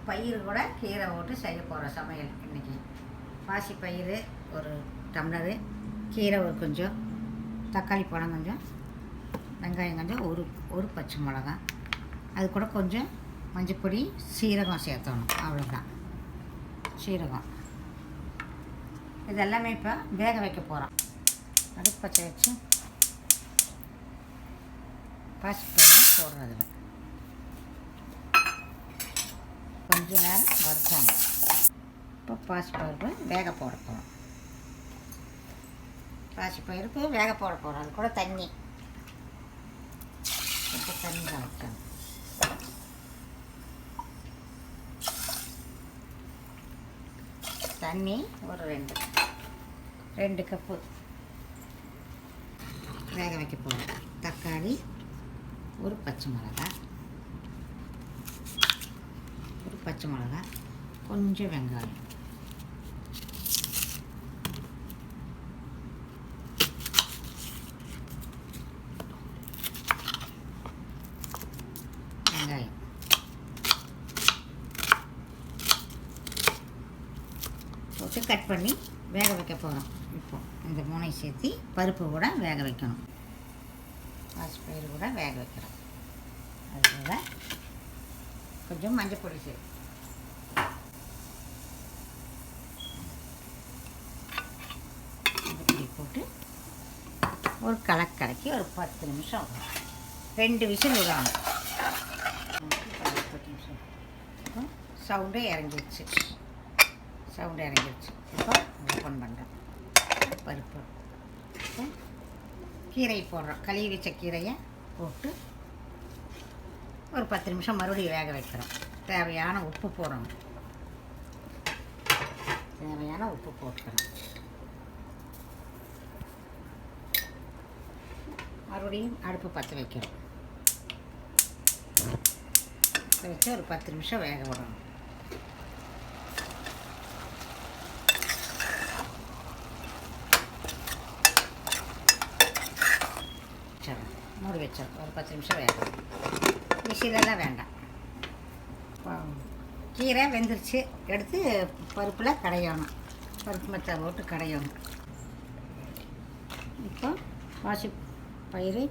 பயிறு கூட கீரை போட்டு செய்ய போகிறோம் சமையல் இன்றைக்கி. பாசி பயிறு ஒரு டம்ளரு, கீரை ஒரு கொஞ்சம், தக்காளி பழம் கொஞ்சம், வெங்காயம் கொஞ்சம், ஒரு பச்சை மிளகா, அது கூட கொஞ்சம் மஞ்சப்பொடி, சீரகம் சேர்த்தணும். அவ்வளோதான். சீரகம் இதெல்லாமே இப்போ வேக வைக்க போகிறோம். அடுப்பு பச்சை வச்சு பாசி பயிறு போடுறதுல கொஞ்ச நேரம் வறுத்தாங்க. இப்போ பாசி பருப்பு வேக போட போகிறோம். பாசி பருப்பு வேக போட போகிறோம். அது கூட தண்ணி கொஞ்சம் தண்ணி தான் வைக்கணும். தண்ணி ஒரு ரெண்டு கப்பு வேக வைக்க போகிறோம். தக்காளி, ஒரு பச்சை மிளகா, கொஞ்சம் வெங்காயம், போட்டு கட் பண்ணி வேக வைக்க போகிறோம். இப்போ இந்த மூணையும் சேர்த்து பருப்பு கூட வேக வைக்கணும். பாசிப்பயிறு கூட வேக வைக்கிறோம். அதோட கொஞ்சம் மஞ்சள் பொடி சேர்த்து போட்டு ஒரு கலக்கி ஒரு 10 நிமிஷம் 2 விசில் விடணும். 10 நிமிஷம் இப்போ சவுண்டே இறங்கிடுச்சு. இப்போ ஓப்பன் பண்ணுறோம். பருப்பு இப்போ கீரை போடுறோம். கழுவி வச்ச கீரையை போட்டு ஒரு 10 நிமிஷம் மறுபடியும் வேக வைக்கிறோம். தேவையான உப்பு போடணும். போட்டுக்கிறோம். மறுபடியும் அடுப்பு பற்ற வைக்கிறோம். வச்சு ஒரு 10 நிமிஷம் வேக விடணும். மூடி வச்சோம். ஒரு 10 நிமிஷம் வேகணும். விசிலெல்லாம் வேண்டாம். கீரை வெந்துருச்சு. எடுத்து பருப்பில் கடையணும். பருப்பு மெத்தை போட்டு கடையணும். இப்போ பாசி பயிறு